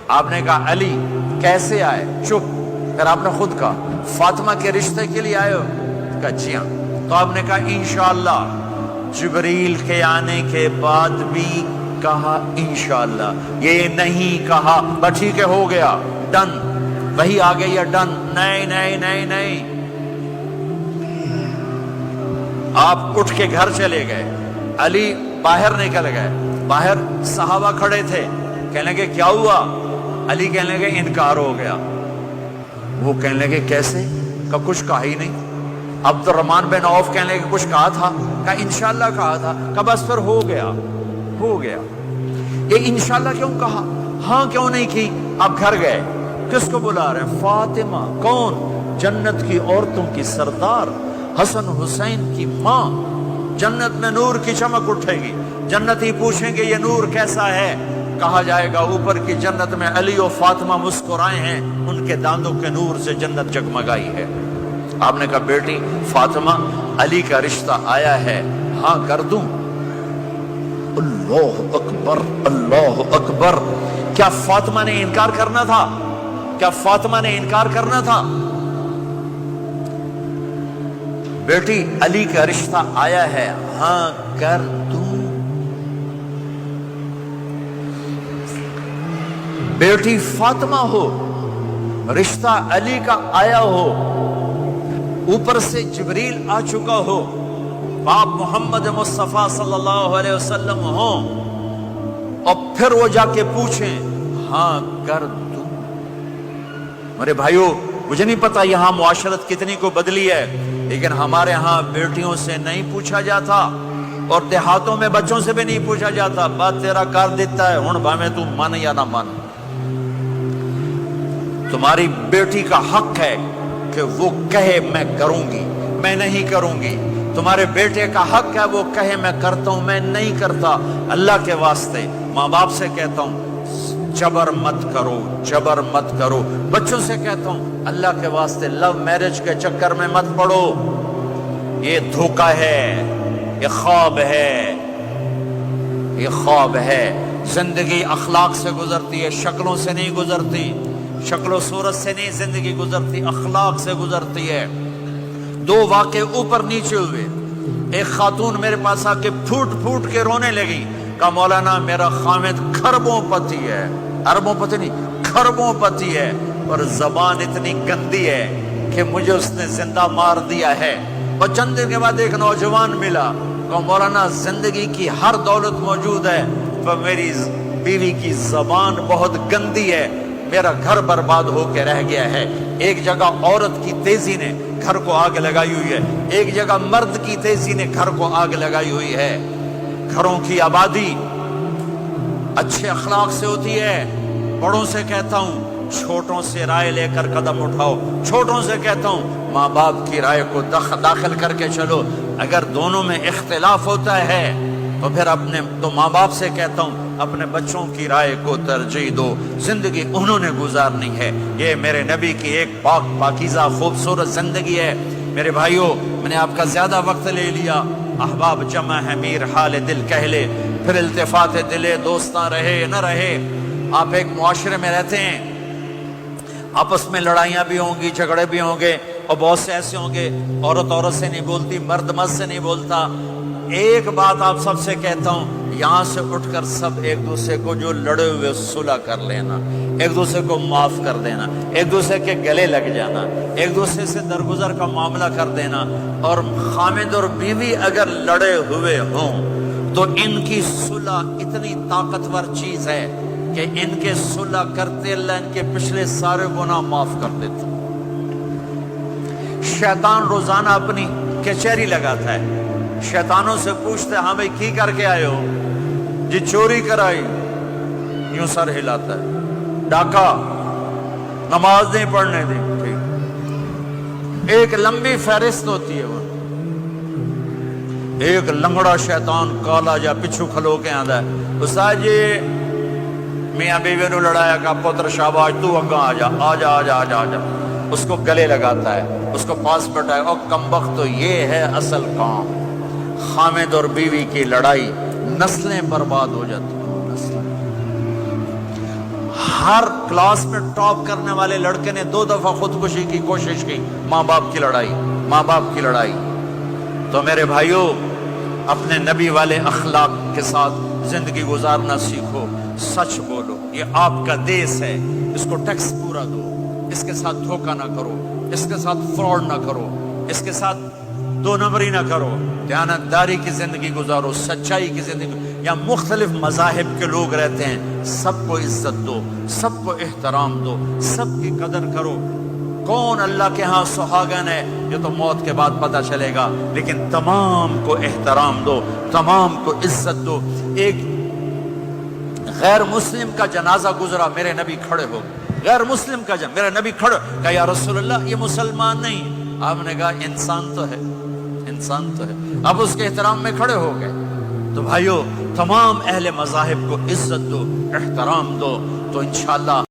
آپ نے کہا علی کیسے آئے؟ چپ۔ پھر آپ نے خود کہا فاطمہ کے رشتے کے لیے آئے ہو؟ کہا جی ہاں۔ تو آپ نے کہا انشاءاللہ۔ جبریل کے آنے کے بعد بھی کہا انشاءاللہ، یہ نہیں کہا بس ٹھیک ہے ہو گیا ڈن، وہی آ گئی ہے ڈن، نہیں نہیں نہیں نہیں۔ آپ اٹھ کے گھر چلے گئے، علی باہر نکل گئے، باہر صحابہ کھڑے تھے، کہنے لگے کیا ہوا؟ علی کہنے لگے انکار ہو گیا۔ وہ کہنے لگے کیسے؟ کہ کچھ کہا ہی نہیں۔ عبد الرحمن بن عوف کہنے لگے کچھ کہا تھا؟ کہا انشاءاللہ کہا تھا۔ کہ بس پھر ہو گیا ہو گیا۔ یہ انشاءاللہ کیوں کہا؟ ہاں کیوں نہیں کی؟ آپ گھر گئے، کس کو بلا رہے ہیں؟ فاطمہ۔ کون؟ جنت کی عورتوں کی سردار، حسن حسین کی ماں۔ جنت میں نور کی چمک اٹھے گی، جنتی پوچھیں گے یہ نور کیسا ہے؟ کہا جائے گا اوپر کی جنت میں علی و فاطمہ مسکرائے ہیں، ان کے داندوں کے نور سے جنت جگمگائی ہے۔ آپ نے کہا بیٹی فاطمہ علی کا رشتہ آیا ہے، ہاں کر دوں؟ اللہ اکبر اللہ اکبر۔ کیا فاطمہ نے انکار کرنا تھا؟ کیا فاطمہ نے انکار کرنا تھا؟ بیٹی علی کا رشتہ آیا ہے، ہاں کر دوں؟ بیٹی فاطمہ ہو، رشتہ علی کا آیا ہو، اوپر سے جبریل آ چکا ہو، باپ محمد مصطفیٰ صلی اللہ علیہ وسلم ہوں، اور پھر وہ جا کے پوچھیں ہاں کر دوں؟ میرے بھائیو، مجھے نہیں پتا یہاں معاشرت کتنی کو بدلی ہے، لیکن ہمارے ہاں بیٹیوں سے نہیں پوچھا جاتا، اور دیہاتوں میں بچوں سے بھی نہیں پوچھا جاتا، بات تیرا کر دیتا ہے ہن بھاویں تو مان یا نہ مان۔ تمہاری بیٹی کا حق ہے کہ وہ کہے میں کروں گی، میں نہیں کروں گی۔ تمہارے بیٹے کا حق ہے وہ کہے میں کرتا ہوں، میں نہیں کرتا۔ اللہ کے واسطے ماں باپ سے کہتا ہوں جبر مت کرو، جبر مت کرو۔ بچوں سے کہتا ہوں اللہ کے واسطے لو میرج کے چکر میں مت پڑو، یہ دھوکہ ہے، یہ خواب ہے، یہ خواب ہے۔ زندگی اخلاق سے گزرتی ہے، شکلوں سے نہیں گزرتی، شکل و صورت سے نہیں زندگی گزرتی، اخلاق سے گزرتی ہے۔ دو واقعے اوپر نیچے ہوئے، ایک خاتون میرے پاس آ کے پھوٹ پھوٹ کے رونے لگی، کہا مولانا میرا خامد کھربوں پتی ہے، اربوں پتی نہیں کھربوں پتی ہے، اور زبان اتنی گندی ہے کہ مجھے اس نے زندہ مار دیا ہے۔ اور چند دن کے بعد ایک نوجوان ملا، کہا مولانا زندگی کی ہر دولت موجود ہے پر میری بیوی کی زبان بہت گندی ہے، میرا گھر برباد ہو کے رہ گیا ہے۔ ایک جگہ عورت کی تیزی نے گھر کو آگ لگائی ہوئی ہے، ایک جگہ مرد کی تیزی نے گھر کو آگ لگائی ہوئی ہے۔ گھروں کی آبادی اچھے اخلاق سے ہوتی ہے۔ بڑوں سے کہتا ہوں چھوٹوں سے رائے لے کر قدم اٹھاؤ، چھوٹوں سے کہتا ہوں ماں باپ کی رائے کو داخل کر کے چلو۔ اگر دونوں میں اختلاف ہوتا ہے تو پھر تو ماں باپ سے کہتا ہوں اپنے بچوں کی رائے کو ترجیح دو، زندگی انہوں نے گزارنی ہے۔ یہ میرے نبی کی ایک پاک پاکیزہ خوبصورت زندگی ہے۔ میرے بھائیوں، میں نے آپ کا زیادہ وقت لے لیا، احباب جمع ہے میر حال دل کہہ لے، پھر التفات دلے دوستاں رہے نہ رہے۔ آپ ایک معاشرے میں رہتے ہیں، آپس میں لڑائیاں بھی ہوں گی، جھگڑے بھی ہوں گے، اور بہت سے ایسے ہوں گے عورت عورت سے نہیں بولتی، مرد مرد سے نہیں بولتا۔ ایک بات آپ سب سے کہتا ہوں، یہاں سے اٹھ کر سب ایک دوسرے کو جو لڑے ہوئے صلح کر لینا، ایک دوسرے کو معاف کر دینا، ایک دوسرے کے گلے لگ جانا، ایک دوسرے سے درگزر کا معاملہ کر دینا۔ اور خامد اور بیوی اگر لڑے ہوئے ہوں تو ان کی صلح اتنی طاقتور چیز ہے کہ ان کے صلح کرتے اللہ ان کے پچھلے سارے گناہ معاف کر دیتا۔ شیطان روزانہ اپنی کچہری لگاتا ہے، شیطانوں سے پوچھتے ہاں بھائی کی کر کے آئے ہو؟ جی چوری کرائی، یوں سر ہلاتا ہے، ڈاکہ، نماز نہیں پڑھنے دی، ٹھیک۔ ایک لمبی فہرست ہوتی ہے، وہ ایک لنگڑا شیطان کالا جا پچھو کھلو کے آندا ہے، استاد جی میاں بیوی نو لڑایا کا پتر شاباش تو اگاں آ جا آ جا آ جا آ جا آ جا، اس کو گلے لگاتا ہے، اس کو پاس بٹھائے، اور کمبخت تو یہ ہے اصل کام۔ خامد اور بیوی کی لڑائی، نسلیں برباد ہو جاتی ہیں، ہر کلاس میں ٹاپ کرنے والے لڑکے نے 2 دفعہ خودکشی کی کوشش کی، ماں باپ کی لڑائی۔ تو میرے بھائیوں، اپنے نبی والے اخلاق کے ساتھ زندگی گزارنا سیکھو، سچ بولو، یہ آپ کا دیس ہے، اس کو ٹیکس پورا دو، اس کے ساتھ دھوکہ نہ کرو، اس کے ساتھ فراڈ نہ کرو، اس کے ساتھ 2 نمبری نہ کرو، دیانتداری کی زندگی گزارو، سچائی کی زندگی۔ یا مختلف مذاہب کے لوگ رہتے ہیں، سب کو عزت دو، سب کو احترام دو، سب کی قدر کرو۔ کون اللہ کے ہاں سہاگن ہے یہ تو موت کے بعد پتہ چلے گا، لیکن تمام کو احترام دو، تمام کو عزت دو۔ ایک غیر مسلم کا جنازہ گزرا، میرے نبی کھڑے ہو، غیر مسلم کا میرے نبی کھڑے، کہا یا رسول اللہ یہ مسلمان نہیں۔ آپ نے کہا انسان تو ہے، انسان تو ہے۔ اب اس کے احترام میں کھڑے ہو گئے۔ تو بھائیو، تمام اہل مذاہب کو عزت دو، احترام دو، تو انشاءاللہ